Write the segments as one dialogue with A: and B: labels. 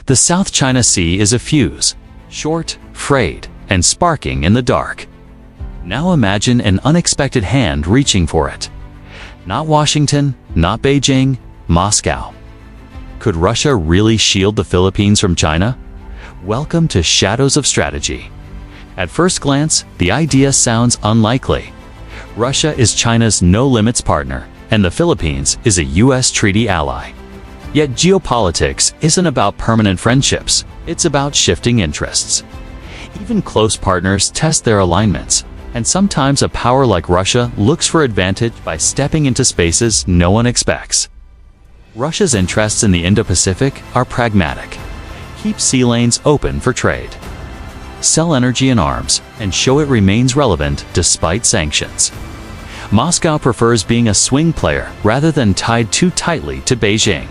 A: The South China Sea is a fuse, short, frayed, and sparking in the dark. Now imagine an unexpected hand reaching for it. Not Washington, not Beijing, Moscow. Could Russia really shield the Philippines from China? Welcome to Shadows of Strategy. At first glance, the idea sounds unlikely. Russia is China's no-limits partner, and the Philippines is a U.S. treaty ally. Yet geopolitics isn't about permanent friendships, it's about shifting interests. Even close partners test their alignments, and sometimes a power like Russia looks for advantage by stepping into spaces no one expects. Russia's interests in the Indo-Pacific are pragmatic. Keep sea lanes open for trade. Sell energy and arms, and show it remains relevant despite sanctions. Moscow prefers being a swing player rather than tied too tightly to Beijing.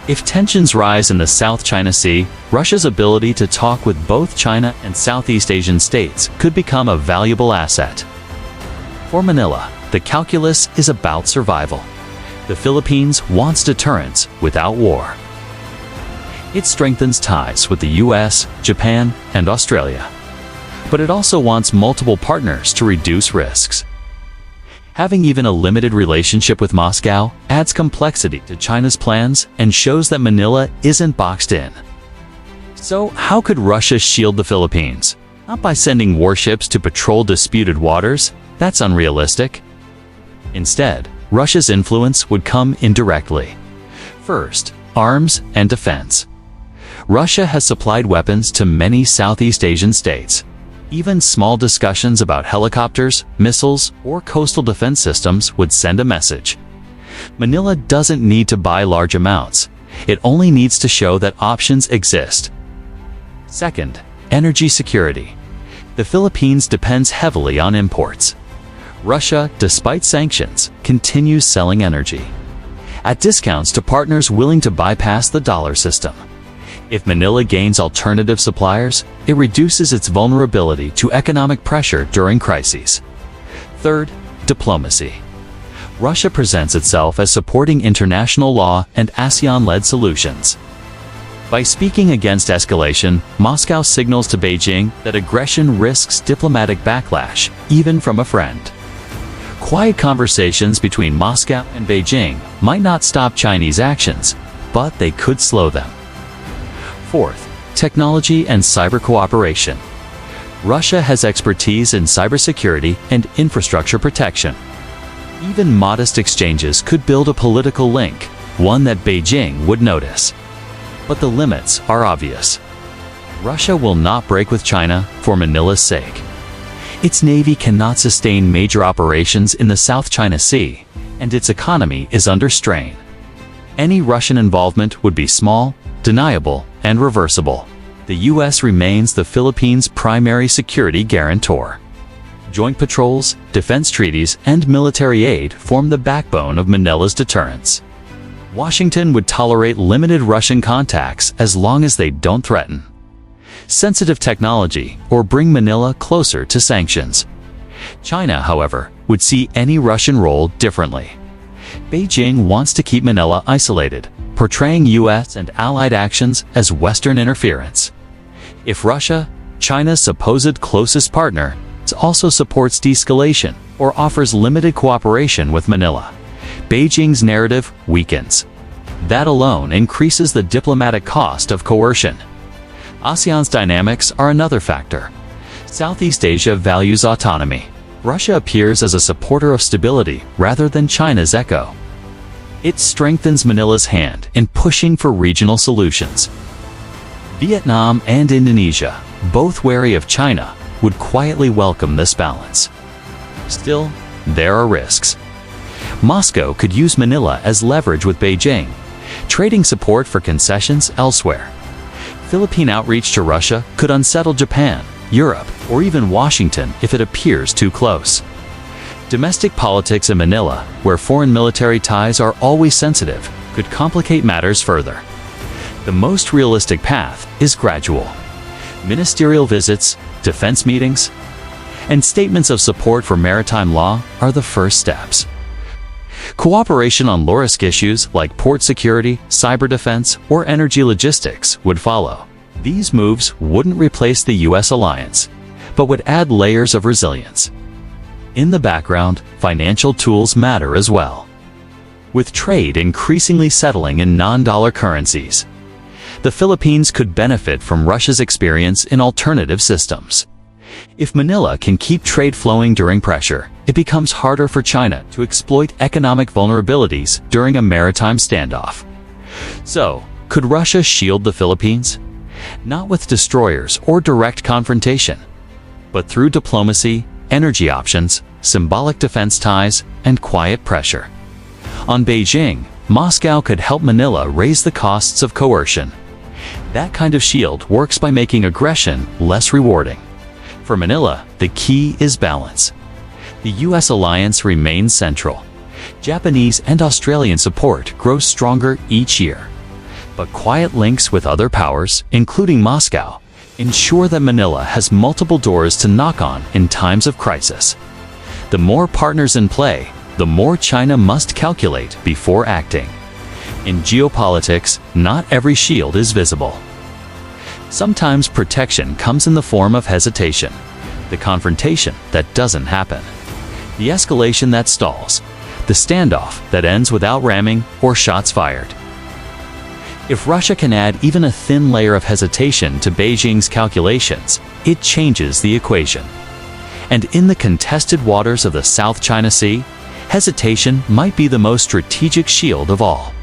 A: If tensions rise in the South China Sea, Russia's ability to talk with both China and Southeast Asian states could become a valuable asset. For Manila, the calculus is about survival. The Philippines wants deterrence without war. It strengthens ties with the US, Japan, and Australia. But it also wants multiple partners to reduce risks. Having even a limited relationship with Moscow adds complexity to China's plans and shows that Manila isn't boxed in. So, how could Russia shield the Philippines? Not by sending warships to patrol disputed waters, that's unrealistic. Instead, Russia's influence would come indirectly. First, arms and defense. Russia has supplied weapons to many Southeast Asian states. Even small discussions about helicopters, missiles, or coastal defense systems would send a message. Manila doesn't need to buy large amounts. It only needs to show that options exist. Second, energy security. The Philippines depends heavily on imports. Russia, despite sanctions, continues selling energy at discounts to partners willing to bypass the dollar system. If Manila gains alternative suppliers, it reduces its vulnerability to economic pressure during crises. Third, diplomacy. Russia presents itself as supporting international law and ASEAN-led solutions. By speaking against escalation, Moscow signals to Beijing that aggression risks diplomatic backlash, even from a friend. Quiet conversations between Moscow and Beijing might not stop Chinese actions, but they could slow them. Fourth, technology and cyber cooperation. Russia has expertise in cybersecurity and infrastructure protection. Even modest exchanges could build a political link, one that Beijing would notice. But the limits are obvious. Russia will not break with China for Manila's sake. Its navy cannot sustain major operations in the South China Sea, and its economy is under strain. Any Russian involvement would be small, deniable, and reversible. The U.S. remains the Philippines' primary security guarantor. Joint patrols, defense treaties, and military aid form the backbone of Manila's deterrence. Washington would tolerate limited Russian contacts as long as they don't threaten sensitive technology or bring Manila closer to sanctions. China, however, would see any Russian role differently. Beijing wants to keep Manila isolated, portraying U.S. and allied actions as Western interference. If Russia, China's supposed closest partner, also supports de-escalation or offers limited cooperation with Manila, Beijing's narrative weakens. That alone increases the diplomatic cost of coercion. ASEAN's dynamics are another factor. Southeast Asia values autonomy. Russia appears as a supporter of stability rather than China's echo. It strengthens Manila's hand in pushing for regional solutions. Vietnam and Indonesia, both wary of China, would quietly welcome this balance. Still, there are risks. Moscow could use Manila as leverage with Beijing, trading support for concessions elsewhere. Philippine outreach to Russia could unsettle Japan, Europe, or even Washington if it appears too close. Domestic politics in Manila, where foreign military ties are always sensitive, could complicate matters further. The most realistic path is gradual. Ministerial visits, defense meetings, and statements of support for maritime law are the first steps. Cooperation on low-risk issues like port security, cyber defense, or energy logistics would follow. These moves wouldn't replace the U.S. alliance, but would add layers of resilience. In the background, financial tools matter as well. With trade increasingly settling in non-dollar currencies, the Philippines could benefit from Russia's experience in alternative systems. If Manila can keep trade flowing during pressure, it becomes harder for China to exploit economic vulnerabilities during a maritime standoff. So, could Russia shield the Philippines? Not with destroyers or direct confrontation, but through diplomacy, energy options, symbolic defense ties, and quiet pressure. On Beijing, Moscow could help Manila raise the costs of coercion. That kind of shield works by making aggression less rewarding. For Manila, the key is balance. The U.S. alliance remains central. Japanese and Australian support grows stronger each year. But quiet links with other powers, including Moscow, ensure that Manila has multiple doors to knock on in times of crisis. The more partners in play, the more China must calculate before acting. In geopolitics, not every shield is visible. Sometimes protection comes in the form of hesitation, the confrontation that doesn't happen, the escalation that stalls, the standoff that ends without ramming or shots fired. If Russia can add even a thin layer of hesitation to Beijing's calculations, it changes the equation. And in the contested waters of the South China Sea, hesitation might be the most strategic shield of all.